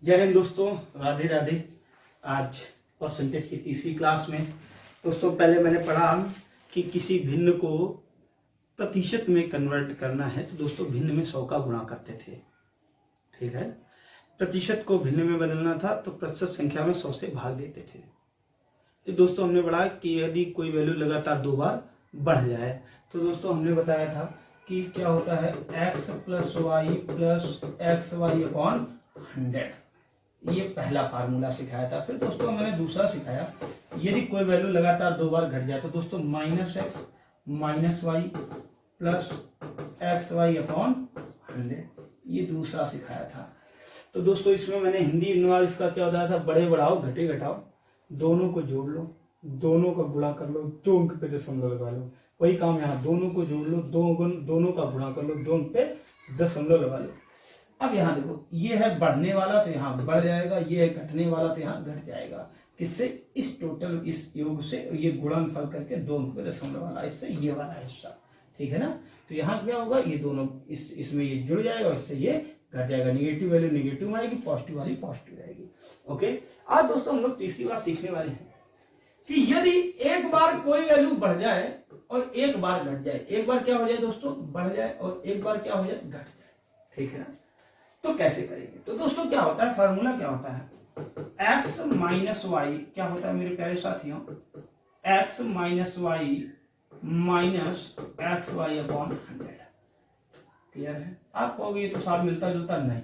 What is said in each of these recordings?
जय हिंद दोस्तों, राधे राधे। आज परसेंटेज की तीसरी क्लास में दोस्तों पहले मैंने पढ़ा कि किसी भिन्न को प्रतिशत में कन्वर्ट करना है तो दोस्तों भिन्न में 100 का गुणा करते थे। ठीक है, प्रतिशत को भिन्न में बदलना था तो प्रतिशत संख्या में 100 से भाग देते थे। तो दोस्तों हमने पढ़ा कि यदि कोई वैल्यू लगातार 2 बार बढ़ जाए तो दोस्तों हमने बताया था कि क्या होता है, x plus y plus x y upon 100। ये पहला फार्मूला सिखाया था। फिर दोस्तों मैंने दूसरा सिखाया, यदि कोई वैल्यू लगातार 2 बार घट जाए तो दोस्तों minus x minus y plus x y upon 100, ये दूसरा सिखाया था। तो दोस्तों इसमें मैंने हिंदी अनुवाद इसका क्या बताया था, बड़े बढ़ाओ घटे घटाओ, दोनों को जोड़ लो, दोनों का गुणा कर लो, 2 अंक पे दशमलव लगा लो। वही काम यहाँ, दोनों को जोड़ लो, दोनों का गुणा कर लो, 2 अंक पे दशमलव लगा लो। अब यहाँ देखो, ये है बढ़ने वाला तो यहाँ बढ़ जाएगा, ये है घटने वाला तो यहाँ घट जाएगा। किससे? इस टोटल इस योग से ये गुणनफल करके 2 अंक पे दशमलव वाला, इससे ये वाला हिस्सा। ठीक है ना। तो यहाँ क्या होगा, ये दोनों इसमें ये जुड़ जाएगा, इससे ये घट जाएगा। निगेटिव वैल्यू निगेटिव आएगी, पॉजिटिव वाली पॉजिटिव आएगी। ओके, आज दोस्तों हम लोग तीसरी बात सीखने वाले हैं कि यदि एक बार कोई वैल्यू बढ़ जाए और एक बार घट जाए, एक बार क्या हो जाए दोस्तों, बढ़ जाए, और एक बार क्या हो जाए, घट जाए। ठीक है ना। तो कैसे करेंगे? तो दोस्तों क्या होता है, फार्मूला क्या होता है, x माइनस वाई क्या होता है मेरे प्यारे साथियों, x minus y minus x y upon 100। Clear है? आप कहोगे ये तो साथ मिलता जुलता नहीं।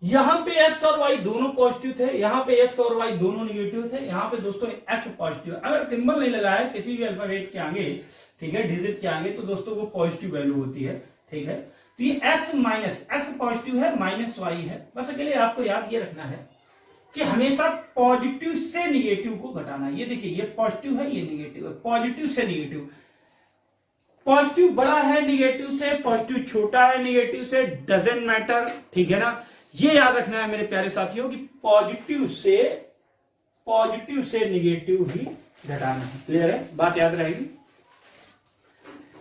यहां पे x और y दोनों पॉजिटिव थे, यहां पे x और y दोनों निगेटिव थे, यहां पे दोस्तों x पॉजिटिव। अगर सिंबल नहीं लगा है किसी भी अल्फाबेट के आगे, ठीक है, डिजिट के आगे, तो दोस्तों वो पॉजिटिव वैल्यू होती है। ठीक है, तो ये x माइनस एक्स पॉजिटिव है, माइनस y है। बस अकेले आपको याद ये रखना है कि हमेशा पॉजिटिव से निगेटिव को घटाना। ये देखिए, ये पॉजिटिव है, ये निगेटिव है, पॉजिटिव से निगेटिव। पॉजिटिव बड़ा है निगेटिव से, पॉजिटिव छोटा है निगेटिव से, डजंट मैटर। ठीक है ना। ये याद रखना है मेरे प्यारे साथियों कि पॉजिटिव से निगेटिव ही घटाना है। क्लियर है? बात याद रहेगी।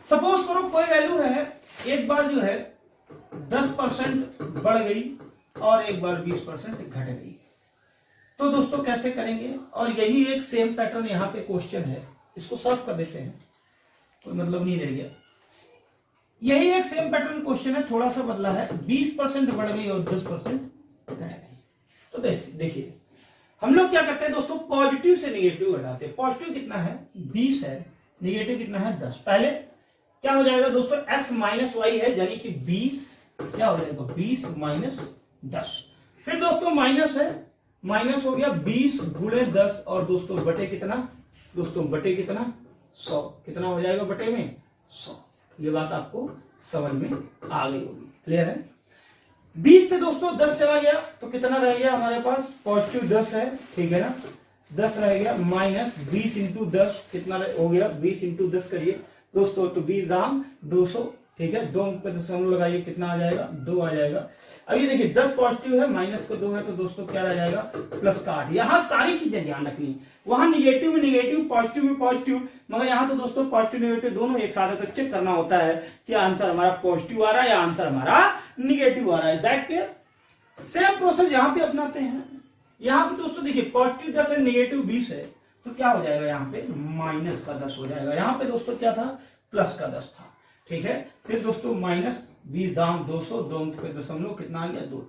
सपोज करो कोई वैल्यू है, एक बार जो है 10% बढ़ गई और एक बार 20% घट गई। तो दोस्तों कैसे करेंगे? और यही एक सेम पैटर्न यहाँ पे क्वेश्चन है, इसको सॉल्व कर देते हैं, कोई मतलब नहीं रह गया। यही एक सेम पैटर्न क्वेश्चन है, थोड़ा सा बदला है, 20% बढ़ गई और 10% घट गई। तो देखिए हम लोग क्या करते हैं दोस्तों, पॉजिटिव से निगेटिव घटाते हैं। पॉजिटिव कितना है, 20 है, निगेटिव कितना है, 10। पहले क्या हो जाएगा दोस्तों, x माइनस वाई है, यानी कि 20 क्या हो जाएगा, 20 माइनस 10। फिर दोस्तों माइनस है, माइनस हो गया 20 गुणे 10, और दोस्तों बटे कितना, दोस्तों बटे कितना, 100। कितना हो जाएगा बटे में, 100। ये बात आपको समझ में आ गई होगी। क्लियर है? 20 से दोस्तों 10 चला गया तो कितना रह गया हमारे पास, पॉजिटिव 10 है। ठीक है ना, 10 रह गया, माइनस 20 इंटू 10 कितना हो गया, 20 इंटू 10 करिए दोस्तों, तो 20 दाम 200। ठीक है, 2 पे दशमलव लगाइए, कितना आ जाएगा, 2 आ जाएगा। अब ये देखिए 10 पॉजिटिव है, माइनस का 2 है, तो दोस्तों क्या रह जाएगा, प्लस का 8। यहाँ सारी चीजें ध्यान रखनी, वहां निगेटिव में निगेटिव, पॉजिटिव में पॉजिटिव, मगर यहाँ तो दोस्तों पॉजिटिव निगेटिव दोनों एक साथ है। तो चेक करना होता है कि आंसर हमारा पॉजिटिव आ रहा है या आंसर हमारा निगेटिव आ रहा है। Is that clear? Same process यहाँ पे अपनाते हैं। यहाँ पे दोस्तों देखिए पॉजिटिव 10 है, निगेटिव 20 है, तो क्या हो जाएगा, यहाँ पे माइनस का 10 हो जाएगा। यहाँ पे दोस्तों क्या था, प्लस का 10 था। ठीक है, फिर दोस्तों माइनस 20 दाम 200, 2 अंक पे दशमलव, कितना आ गया, 2।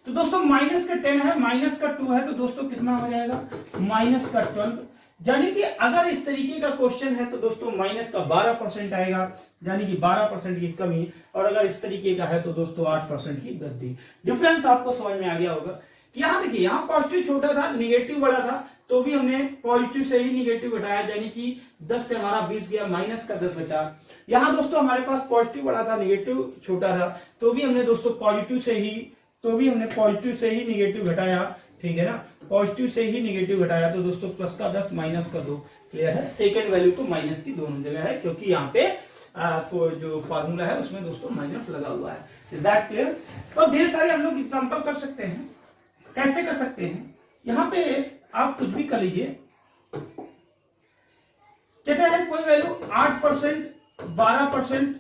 तो दोस्तों माइनस का 10 है, माइनस का 2 है, तो दोस्तों कितना हो जाएगा, माइनस का 12। यानी कि अगर इस तरीके का क्वेश्चन है तो दोस्तों माइनस का 12% आएगा, यानी कि 12% की कमी। और अगर इस तरीके का है तो दोस्तों 8% की वृद्धि। डिफरेंस आपको समझ में आ गया होगा। यहाँ देखिए, यहाँ पॉजिटिव छोटा था, निगेटिव बड़ा था, तो भी हमने पॉजिटिव से ही निगेटिव घटाया, यानी कि 10 से हमारा 20 गया, माइनस का 10 बचा। यहाँ दोस्तों हमारे पास पॉजिटिव बड़ा था, निगेटिव छोटा था, तो भी हमने दोस्तों पॉजिटिव से ही निगेटिव घटाया। ठीक है ना, पॉजिटिव से ही निगेटिव घटाया, तो दोस्तों प्लस का 10 माइनस का 2। क्लियर है? सेकेंड वैल्यू तो माइनस की दोनों जगह है, क्योंकि यहाँ पे जो फार्मूला है उसमें दोस्तों माइनस लगा हुआ है। Is that clear? तो ढेर सारे हम लोग एग्जाम्पल कर सकते हैं। कैसे कर सकते हैं? यहाँ पे आप कुछ भी कर लीजिए। कहते हैं कोई वैल्यू 8%, 12%,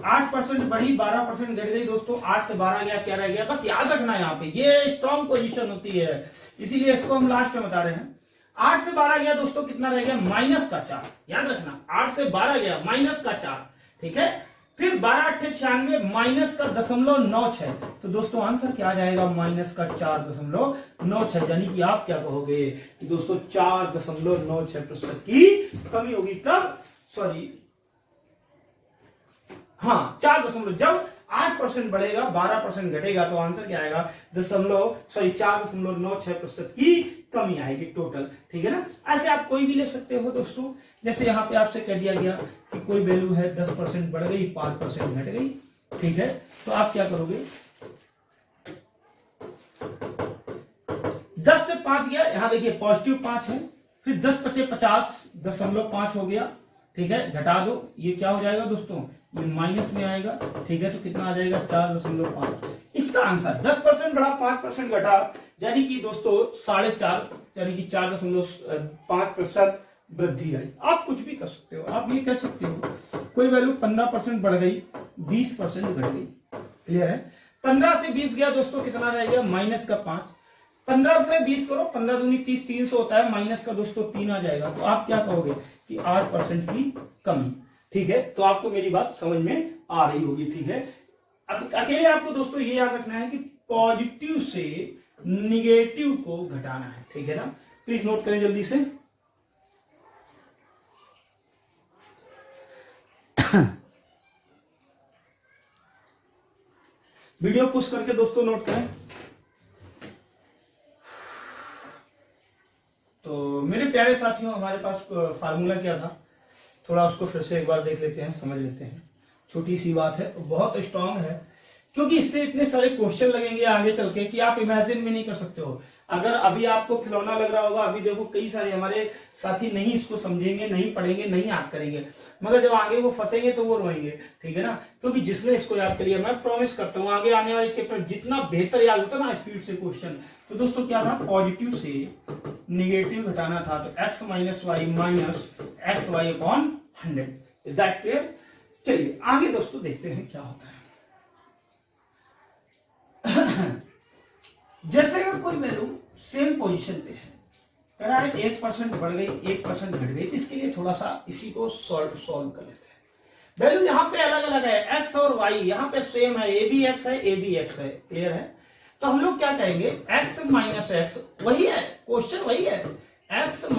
8% बढ़ी, 12% घट गई दोस्तों, 8 से 12 गया, क्या रह गया, बस याद रखना है यहाँ पे, ये स्ट्रॉन्ग पोजीशन होती है, इसीलिए इसको हम लास्ट में बता रहे हैं। 8 से 12 गया दोस्तों, कितना रह गया, -4, याद रखना, 8 से 12 गया, -4, ठीक है। फिर 12 8 96, -0.96, तो दोस्तों आंसर क्या आ जाएगा, -4.96, यानी कि आप क्या कहोगे दोस्तों, 4.96% की कमी होगी, कब, सॉरी हाँ 4 जब 8% बढ़ेगा 12% घटेगा, तो आंसर क्या आएगा, 4.96% की कमी आएगी टोटल, ठीक है ना। ऐसे आप कोई भी ले सकते हो दोस्तों, जैसे यहाँ पे आपसे कह दिया गया कि कोई वैल्यू है 10% बढ़ गई, 5% घट गई, ठीक है, तो आप क्या करोगे, 10 से 5 गया, यहां देखिए पॉजिटिव 5 है, फिर 10 बचे 50.5 हो गया, ठीक है, घटा दो, ये क्या हो जाएगा दोस्तों, ये माइनस में आएगा, ठीक है, तो कितना आ जाएगा, 4.5। इसका आंसर 10% बढ़ा, 5% घटा, यानी कि दोस्तों 4.5, यानी कि 4.5% वृद्धि आई। आप कुछ भी कर सकते हो, आप ये कह सकते हो कोई वैल्यू 15% बढ़ गई, 20% घट गई, क्लियर है। 15 से 20 गया दोस्तों, कितना रह गया, -5, 15 गुणे 20 करो, 15 दूनी 30, 300 होता है, माइनस का दोस्तों 3 आ जाएगा, तो आप क्या कहोगे कि 8% की कमी, ठीक है। तो आपको मेरी बात समझ में आ रही होगी, ठीक है। अब अकेले आपको दोस्तों ये याद रखना है कि पॉजिटिव से निगेटिव को घटाना है, ठीक है ना। प्लीज नोट करें जल्दी से। वीडियो पुश करके दोस्तों नोट करें। तो मेरे प्यारे साथियों, हमारे पास फार्मूला क्या था, थोड़ा उसको फिर से एक बार देख लेते हैं, समझ लेते हैं। छोटी सी बात है, बहुत स्ट्रांग है, क्योंकि इससे इतने सारे क्वेश्चन लगेंगे आगे चल के कि आप इमेजिन भी नहीं कर सकते हो। अगर अभी आपको खिलौना लग रहा होगा, अभी देखो कई सारे हमारे साथी नहीं इसको समझेंगे, नहीं पढ़ेंगे, नहीं याद करेंगे, मगर जब आगे वो फंसेंगे तो वो रोएंगे, ठीक है ना। क्योंकि जिसने इसको याद कर लिया, मैं प्रॉमिस करता हूँ आगे आने वाले चैप्टर जितना बेहतर याद होता ना स्पीड से क्वेश्चन। तो दोस्तों क्या था, पॉजिटिव से निगेटिव घटाना था, तो x - y - xy upon 100। Is that clear. चलिए आगे दोस्तों देखते हैं क्या होता है। जैसे अगर कोई वैल्यू सेम पोजीशन पे है, कह रहा है 1% बढ़ गई, 1% घट गई, तो इसके लिए थोड़ा सा इसी को सॉल्व कर लेते हैं। वैल्यू यहाँ पे अलग अलग है, x और y यहाँ पे सेम है, a भी x है, a भी x है, क्लियर है। तो हम लोग क्या कहेंगे, x - x वही है, क्वेश्चन वही है, x -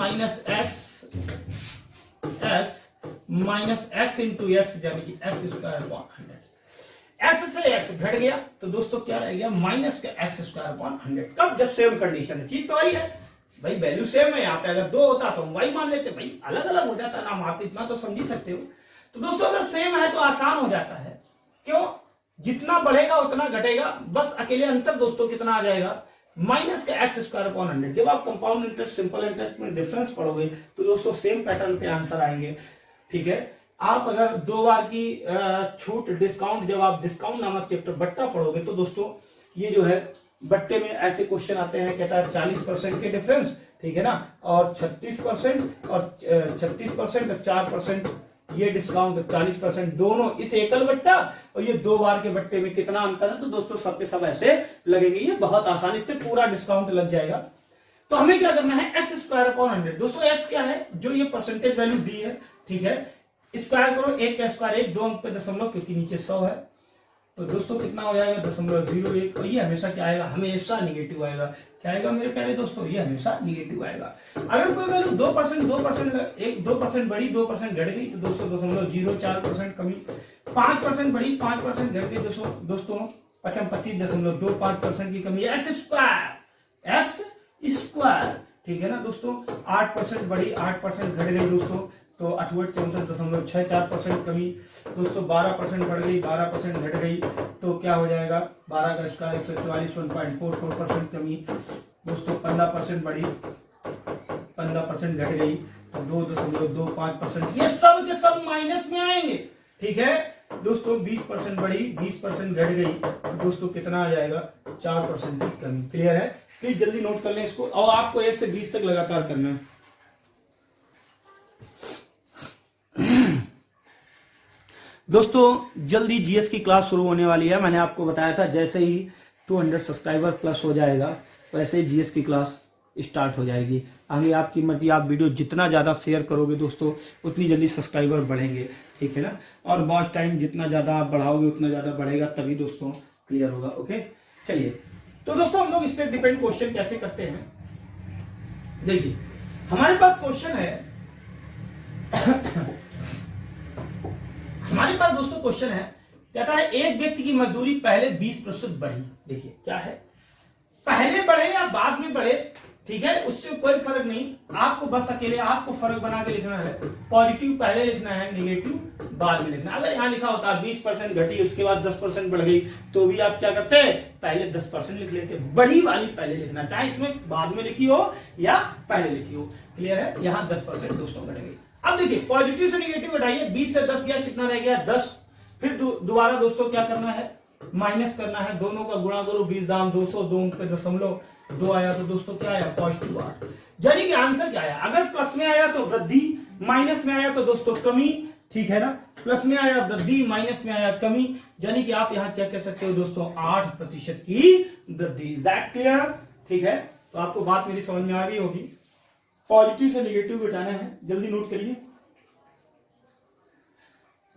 x इंटू x, यानी कि x² अपॉन 100। x से x घट गया, तो दोस्तों क्या रह गया, -x² अपॉन 100। कब, जब सेम कंडीशन है, चीज तो वही है भाई, वैल्यू सेम है। यहाँ पे अगर 2 होता तो हम y मान लेते, भाई अलग अलग हो जाता ना, आप इतना तो समझ ही सकते हो। तो दोस्तों अगर सेम है तो आसान हो जाता है, क्यों, जितना बढ़ेगा उतना घटेगा, बस अकेले अंतर दोस्तों कितना आ जाएगा, -x² अपॉन 100। जब आप कंपाउंड इंटरेस्ट, सिंपल इंटरेस्ट में डिफरेंस पढ़ोगे तो दोस्तों सेम पैटर्न पे आंसर आएंगे, ठीक है। आप अगर 2 बार की छूट, डिस्काउंट, जब आप डिस्काउंट नामक चैप्टर बट्टा पढ़ोगे तो दोस्तों ये जो है बट्टे में ऐसे क्वेश्चन आते हैं, कहता है 40% के डिफरेंस, ठीक है ना, और 36% और 36% और 4% ये डिस्काउंट, 40% दोनों इस एकल बट्टा और ये 2 बार के बट्टे में कितना अंतर है, तो दोस्तों सब पे सब ऐसे लगेंगे। ये बहुत आसान, इससे पूरा डिस्काउंट लग जाएगा। तो हमें क्या करना है, x² अपॉन 100। दोस्तों x क्या है, जो ये परसेंटेज वैल्यू दी है, ठीक है, स्क्वायर करो, 1 का स्क्वायर 1, 2 अंक पे दशमलव, क्योंकि नीचे 100 है, तो दोस्तों कितना हो जाएगा, 0.01। और ये हमेशा क्या आएगा, हमेशा निगेटिव आएगा। क्या आएगा मेरे प्यारे दोस्तों, ये हमेशा निगेटिव आएगा। अगर कोई वैल्यू 2% 2% बढ़ी, 2% घट गई, तो दोस्तों 0.04% कमी, 5% बढ़ी, 5% घट गई, दोस्तों 25.25% की कमी है, x स्क्वायर, ठीक है ना दोस्तों। 8% बढ़ी, 8% घट गई दोस्तों, तो 64.64% कमी, दोस्तों 12% बढ़ गई, 12% घट गई, तो क्या हो जाएगा, 12 का स्क्वायर 144, 1.44% कमी, दोस्तों 15% बढ़ी, 15% घट गई, तो 2.25%, ये सब के सब माइनस में आएंगे, ठीक है दोस्तों। 20% बढ़ी, 20% घट गई, तो दोस्तों कितना आ जाएगा, 4% की कमी, क्लियर है। प्लीज जल्दी नोट कर लें इसको, और आपको 1 से 20 तक लगातार करना है। दोस्तों जल्दी जीएस की क्लास शुरू होने वाली है। मैंने आपको बताया था जैसे ही 200 सब्सक्राइबर प्लस हो जाएगा वैसे ही जीएस की क्लास स्टार्ट हो जाएगी। आगे आपकी मर्जी, आप वीडियो जितना ज़्यादा शेयर करोगे दोस्तों उतनी जल्दी सब्सक्राइबर बढ़ेंगे, ठीक है ना। और वॉच टाइम जितना ज़्यादा आप बढ़ाओगे उतना ज़्यादा बढ़ेगा, तभी दोस्तों क्लियर होगा। ओके चलिए, तो दोस्तों हम लोग इस पर डिपेंड क्वेश्चन कैसे करते हैं। देखिए हमारे पास क्वेश्चन है हमारे पास दोस्तों क्वेश्चन है, कहता है एक व्यक्ति की मजदूरी पहले 20% बढ़ी। देखिए क्या है, पहले बढ़े या बाद में बढ़े, ठीक है, उससे कोई फर्क नहीं। आपको बस अकेले आपको फर्क बना के लिखना है। पॉजिटिव पहले लिखना है, नेगेटिव बाद में लिखना। अगर यहां लिखा होता 20% घटी उसके बाद 10% बढ़ गई तो भी आप क्या करते हैं, पहले 10% लिख लेते। बढ़ी वाली पहले लिखना, चाहे इसमें बाद में लिखी हो या पहले लिखी हो। क्लियर है, यहां 10% दोस्तों घट गई। अब देखिए पॉजिटिव से नेगेटिव घटाइए, 20 से 10 गया, कितना रह गया 10। फिर दोबारा दोस्तों क्या करना है, माइनस करना है, दोनों का गुणा करो, 20 दाम 200, 2 पे 0.2 आया तो दोस्तों क्या आया, पॉजिटिव आर। यानी कि आंसर क्या आया, अगर प्लस में आया तो वृद्धि, माइनस में आया तो दोस्तों कमी, ठीक है ना। प्लस में आया वृद्धि, माइनस में आया कमी, यानी कि आप यहां क्या कह सकते हो दोस्तों, 8% की वृद्धि। दैट क्लियर, ठीक है। तो आपको बात मेरी समझ में आ गई होगी। पॉजिटिव से नेगेटिव घटाना है, जल्दी नोट करिए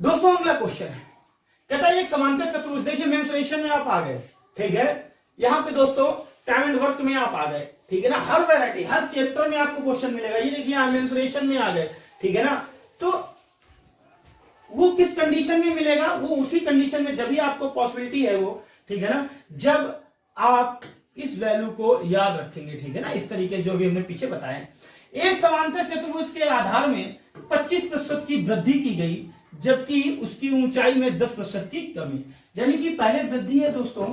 दोस्तों। अगला क्वेश्चन है, कहता है एक समांतर चतुर्भुज, देखिए मेंसुरेशन में आप आ गए, ठीक है। यहां पे दोस्तों टाइम एंड वर्क में आप आ गए, ठीक है ना। हर वैरायटी हर चैप्टर में आपको क्वेश्चन मिलेगा। ये देखिए यहां मेंसुरेशन में आ गए, ठीक है ना। तो वो किस कंडीशन में मिलेगा, वो उसी कंडीशन में जब भी आपको पॉसिबिलिटी है वो, ठीक है ना, जब आप इस वैल्यू को याद रखेंगे, ठीक है ना। इस तरीके जो भी हमने पीछे बताया, एक समांतर चतुर्भुज के आधार में 25% की वृद्धि की गई जबकि उसकी ऊंचाई में 10% की कमी। यानी कि पहले वृद्धि है दोस्तों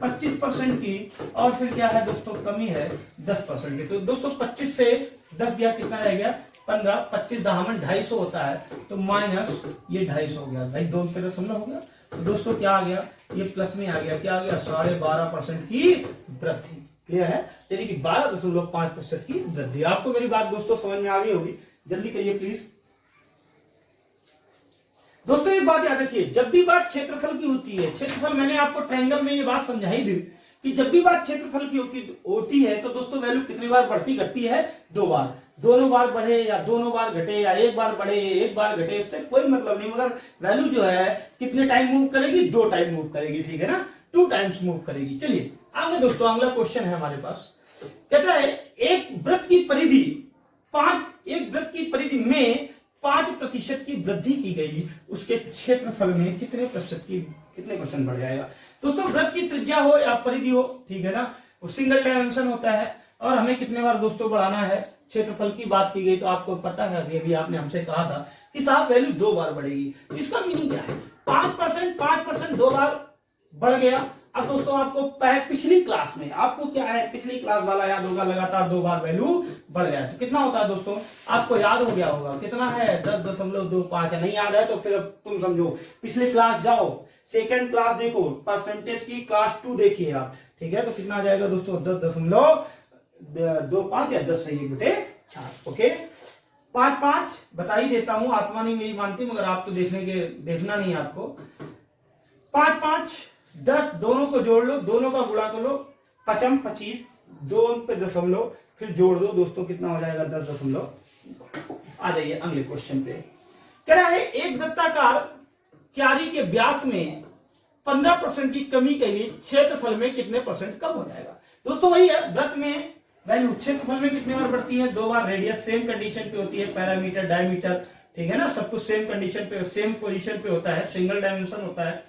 25% की और फिर क्या है दोस्तों, कमी है 10% की। तो दोस्तों 25 से 10 गया, कितना रह गया 15, 25 दहामन 250 होता है, तो माइनस ये 250 हो गया भाई, 2 पे 0.5 हो गया। तो दोस्तों क्या आ गया, ये प्लस में आ गया, क्या आ गया 12.5% की वृद्धि। क्लियर है, यानी कि 12.5% की वृद्धि। आपको मेरी बात दोस्तों समझ में आ गई होगी, जल्दी करिए प्लीज दोस्तों। एक बात याद रखिए, जब भी बात क्षेत्रफल की होती है, क्षेत्रफल मैंने आपको ट्रायंगल में ये बात समझाई दी कि जब भी बात क्षेत्रफल की होती है तो दोस्तों वैल्यू कितनी बार बढ़ती घटती है, 2 बार। दोनों बार बढ़े या दोनों बार घटे या एक बार बढ़े एक बार घटे, इससे कोई मतलब नहीं, मगर वैल्यू जो है कितने टाइम मूव करेगी, 2 टाइम मूव करेगी, ठीक है ना, 2 टाइम्स मूव करेगी। चलिए आगे दोस्तों, अगला क्वेश्चन है हमारे पास, कहता है एक वृत्त की परिधि में 5% की वृद्धि की गई, उसके क्षेत्रफल में कितने परसेंट बढ़ जाएगा। दोस्तों वृत्त की त्रिज्या हो या परिधि हो, ठीक है ना, वो सिंगल डायमेंशन होता है और हमें कितने बार दोस्तों बढ़ाना है। क्षेत्रफल की बात की गई तो आपको पता है, अभी आपने हमसे कहा था कि साहब वैल्यू 2 बार बढ़ेगी। तो इसका मीनिंग क्या है, 5% 2 बार बढ़ गया। अब दोस्तों आपको पिछली क्लास में आपको क्या है, पिछली क्लास वाला याद होगा, लगातार 2 बार वैल्यू बढ़ गया तो कितना होता है दोस्तों, आपको याद हो गया होगा कितना है, 10.25 है। नहीं याद है तो फिर तुम समझो, पिछली क्लास जाओ, सेकंड क्लास देखो, परसेंटेज की क्लास 2 देखिए आप, ठीक है। तो कितना आ जाएगा दोस्तों, 10.25 या 10 से 1/4। ओके 5 बता ही देता हूं, आत्मा नहीं मेरी मानती, मगर आप तो देखना नहीं आपको। 5 10, दोनों को जोड़ लो, दोनों का गुणा कर लो, 5 25, 2 पे 0.5, फिर जोड़ दो दोस्तों, कितना हो जाएगा 10. आ जाइए अगले क्वेश्चन पे। कह रहा है एक वृत्ताकार क्यारी के व्यास में 15% की कमी के लिए क्षेत्रफल में कितने परसेंट कम हो जाएगा। दोस्तों वही है, वृत्त में वैल्यू क्षेत्रफल में कितने बार बढ़ती है, 2 बार। रेडियस सेम कंडीशन पे होती है, पैरामीटर डायमीटर, ठीक है ना, सब कुछ सेम कंडीशन पे सेम पोजीशन पे होता है, सिंगल डायमेंशन होता है।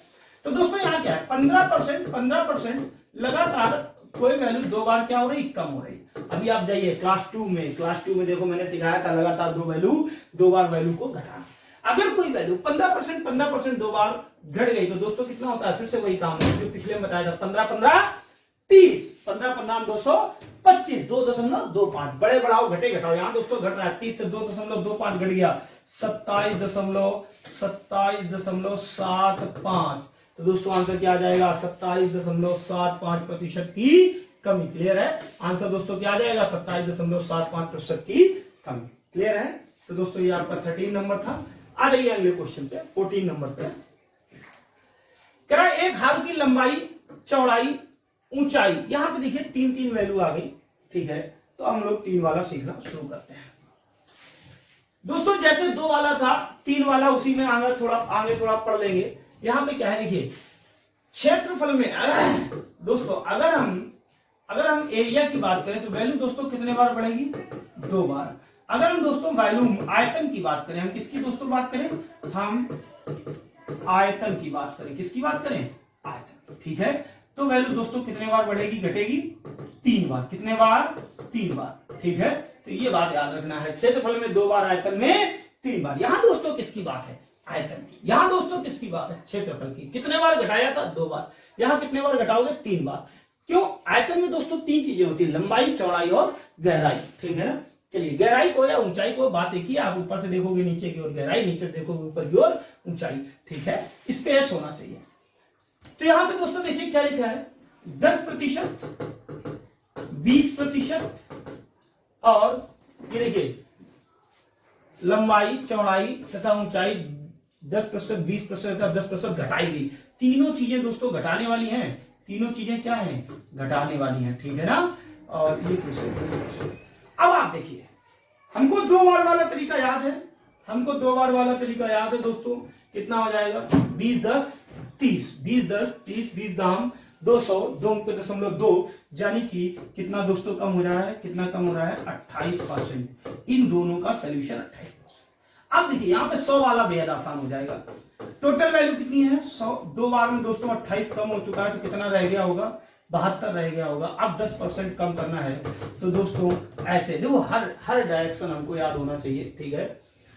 तो दोस्तों यहाँ क्या है, 15% लगातार कोई वैल्यू 2 बार क्या हो रही, कम हो रही। अभी आप जाइए क्लास 2 में देखो, मैंने सिखाया था लगातार 2 बार वैल्यू को घटाना। अगर कोई वैल्यू 15% 2 बार घट गई तो दोस्तों कितना होता है, फिर से वही काम है जो पिछले में बताया था, 15 30, 15 25, 2.25, बड़े बढ़ाओ घटे घटाओ, यहाँ दोस्तों घट रहा है, 30 से 2.25 घट गया 27.75। तो दोस्तों आंसर क्या आ जाएगा, 27.75% की कमी। क्लियर है, आंसर दोस्तों क्या आ जाएगा, 27.75% की कमी। क्लियर है। तो दोस्तों ये आपका 13 नंबर था। आ जाइए अगले क्वेश्चन पे, 14 नंबर पे। कह रहा है एक हाथ की लंबाई, चौड़ाई, ऊंचाई, यहां पे देखिए 3 वैल्यू आ गई, ठीक है। तो हम लोग 3 वाला सीखना शुरू करते हैं दोस्तों। जैसे 2 वाला था, 3 वाला उसी में आगे थोड़ा पढ़ लेंगे। यहां पे क्या है देखिए, क्षेत्रफल में दोस्तों अगर हम एरिया की बात करें तो वैल्यू दोस्तों कितने बार बढ़ेगी, 2 बार। अगर हम दोस्तों वैल्यू आयतन की बात करें, हम किसकी दोस्तों बात करें, हम आयतन की बात करें, किसकी बात करें, आयतन, ठीक है। तो वैल्यू दोस्तों कितने बार बढ़ेगी, घटेगी, 3 बार। कितने बार, 3 बार, ठीक है। तो ये बात याद रखना है, क्षेत्रफल में 2 बार, आयतन में 3 बार। यहां दोस्तों किसकी बात है, आयतन की। यहां दोस्तों किसकी बात है, क्षेत्रफल की। कितने बार घटाया था, 2 बार। यहां कितने बार घटाओगे, 3 बार। क्यों, आयतन में दोस्तों 3 चीजें होती है, लंबाई, चौड़ाई और गहराई, ठीक है ना। चलिए, गहराई को या ऊंचाई को बात एक ही, आप ऊपर से देखोगे नीचे की ओर गहराई, नीचे देखोगे ऊपर की ओर ऊंचाई, ठीक है। स्पेस होना चाहिए। तो यहां पे दोस्तों देखिए क्या लिखा है, 10%, 20% और ये देखिए लंबाई, चौड़ाई तथा ऊंचाई 10%, 20% तथा 10% घटाई गई। तीनों चीजें दोस्तों घटाने वाली हैं, तीनों चीजें क्या हैं, घटाने वाली हैं, ठीक है ना। और ये फिर से अब आप देखिए, हमको 2 बार वाला तरीका याद है, हमको 2 बार वाला तरीका याद है दोस्तों। कितना हो जाएगा, 20 10 30, 20 10 30, 20 दाम 200, 2.2, यानी कि कितना दोस्तों कम हो रहा है, कितना कम हो रहा है, 28%। इन दोनों का सोल्यूशन 28%। अब देखिए यहां पे 100 वाला बेहद आसान हो जाएगा। टोटल वैल्यू कितनी है, 100, 2 बार में दोस्तों 28 कम हो चुका है, तो कितना रह गया होगा, 72 रह गया होगा। अब 10% कम करना है, तो दोस्तों ऐसे देखो, हर डायरेक्शन हमको याद होना चाहिए, ठीक है।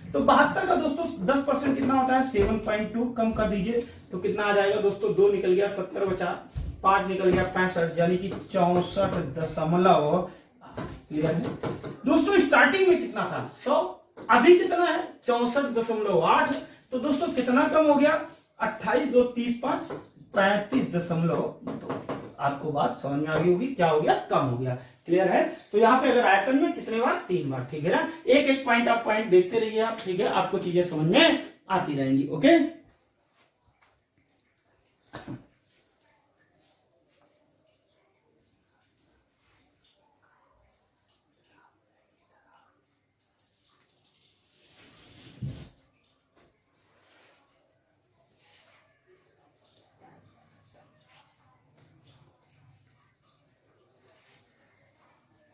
तो 72 का दोस्तों 10% कितना होता है, 7.2, कम कर दीजिए तो कितना आ जाएगा दोस्तों, 2 निकल गया, 70 बचा, 5 निकल गया, 65, यानी कि 64.0। क्लियर है दोस्तों। स्टार्टिंग में कितना था, 100, अभी कितना है, 64.8। तो दोस्तों कितना कम हो गया, 28 2 30 5, 35.2। आपको बात समझ में आ गई होगी, क्या हो गया, कम हो गया। क्लियर है। तो यहाँ पे अगर आयतन में कितने बार, 3 बार, ठीक है ना। एक एक पॉइंट आप पॉइंट देखते रहिए आप, ठीक है, आपको चीजें समझ में आती रहेंगी। ओके,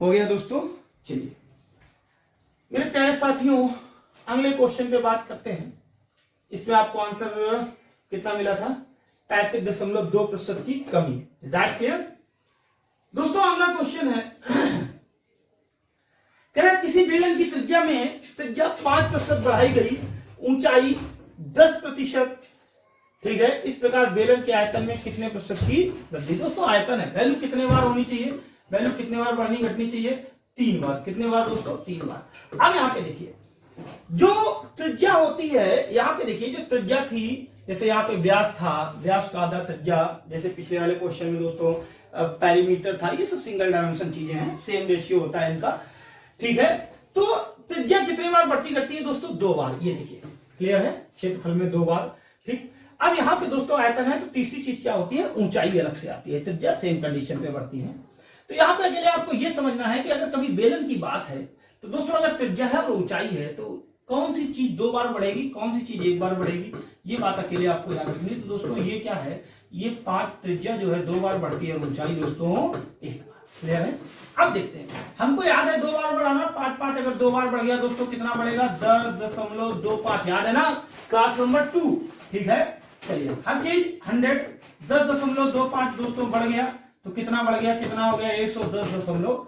हो गया दोस्तों। चलिए मेरे प्यारे साथियों, अगले क्वेश्चन पे बात करते हैं। इसमें आपको आंसर कितना मिला था, 35.2% की कमी। इज दैट क्लियर दोस्तों। अगला क्वेश्चन है, कह रहा है किसी बेलन की त्रिज्या 5% बढ़ाई गई, ऊंचाई 10%, ठीक है। इस प्रकार बेलन के आयतन में कितने प्रतिशत की वृद्धि। दोस्तों आयतन है, वैल्यू कितने बार होनी चाहिए, वैल्यू कितने बार बढ़नी घटनी चाहिए, 3 बार। कितने बार दोस्तों, 3 बार। अब यहां पे देखिए, जो त्रिज्या होती है, यहां पे देखिए जो त्रिज्या थी, जैसे यहाँ पे व्यास था, व्यास का आधा त्रिज्या, जैसे पिछले वाले क्वेश्चन में दोस्तों पेरीमीटर था, ये सब सिंगल डायमेंशन चीजें हैं, सेम रेशियो होता है इनका, ठीक है। तो त्रिज्या कितने बार बढ़ती घटती है दोस्तों, 2 बार। ये देखिए क्लियर है, क्षेत्रफल में 2 बार, ठीक। अब यहाँ पे दोस्तों आयतन है, तो तीसरी चीज क्या होती है, ऊंचाई अलग से आती है, त्रिज्या सेम कंडीशन पे बढ़ती है। तो यहाँ पे अकेले आपको ये समझना है कि अगर कभी बेलन की बात है, तो दोस्तों अगर त्रिज्या है और ऊंचाई है, तो कौन सी चीज 2 बार बढ़ेगी, कौन सी चीज 1 बार बढ़ेगी, ये बात अकेले आपको याद रखनी है। तो दोस्तों ये क्या है, ये 5 त्रिज्या जो है 2 बार बढ़ती है, और ऊंचाई दोस्तों 1 बार। क्लियर है। अब देखते हैं, हमको याद है 2 बार बढ़ाना, 5 अगर 2 बार बढ़ गया दोस्तों कितना बढ़ेगा, 10.25, याद है ना, क्लास नंबर 2, ठीक है। चलिए हर चीज 100, 10.25 दोस्तों बढ़ गया, तो कितना बढ़ गया, कितना हो गया, 110.2।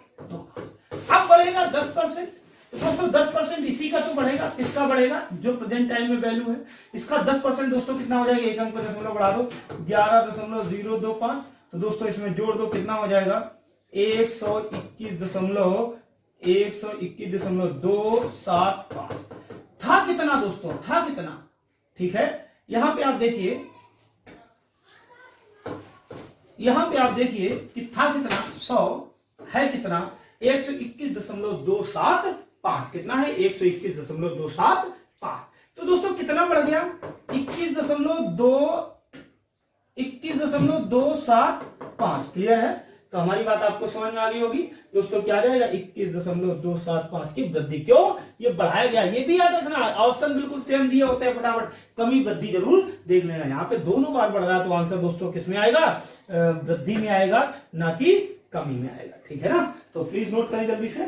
अब बढ़ेगा 10%, तो दोस्तों 10% इसी का तो बढ़ेगा, किसका बढ़ेगा, जो प्रेजेंट टाइम में वैल्यू है, इसका 10% दोस्तों कितना हो जाएगा, एक अंक पे दशमलव बढ़ा दो, 11.025। तो दोस्तों इसमें जोड़ दो, कितना हो जाएगा, 121.275 था। कितना दोस्तों, था कितना, ठीक है। यहां पे आप देखिए, यहां पे आप देखिए कि था कितना, 100 है कितना, 121.275। कितना है, 121.275। तो दोस्तों कितना बढ़ गया, 21.2 21.275। क्लियर है? तो हमारी बात आपको समझ में आ गई होगी दोस्तों। क्या आ जाएगा? 21.275 की वृद्धि। क्यों ये बढ़ाया गया, ये भी याद रखना। ऑप्शन बिल्कुल सेम दिए होते हैं, फटाफट कमी वृद्धि जरूर देख लेना। यहाँ पे दोनों बार बढ़ रहा है तो आंसर दोस्तों किस में आएगा? वृद्धि में आएगा, ना कि कमी में आएगा। ठीक है ना? तो प्लीज नोट करें जल्दी से।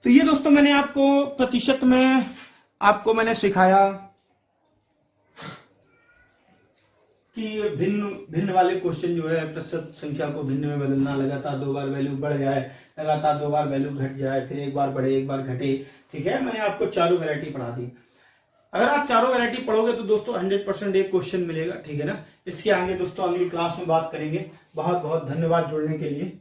तो ये दोस्तों मैंने आपको प्रतिशत में आपको मैंने सिखाया कि भिन्न भिन्न वाले क्वेश्चन जो है प्रतिशत संख्या को भिन्न में बदलना, लगातार 2 बार वैल्यू बढ़ जाए, लगातार 2 बार वैल्यू घट जाए, फिर 1 बार बढ़े 1 बार घटे। ठीक है, मैंने आपको चारों वैरायटी पढ़ा दी। अगर आप चारों वैरायटी पढ़ोगे तो दोस्तों 100% एक क्वेश्चन मिलेगा। ठीक है ना? इसके आगे दोस्तों अगली क्लास में बात करेंगे। बहुत बहुत धन्यवाद जुड़ने के लिए।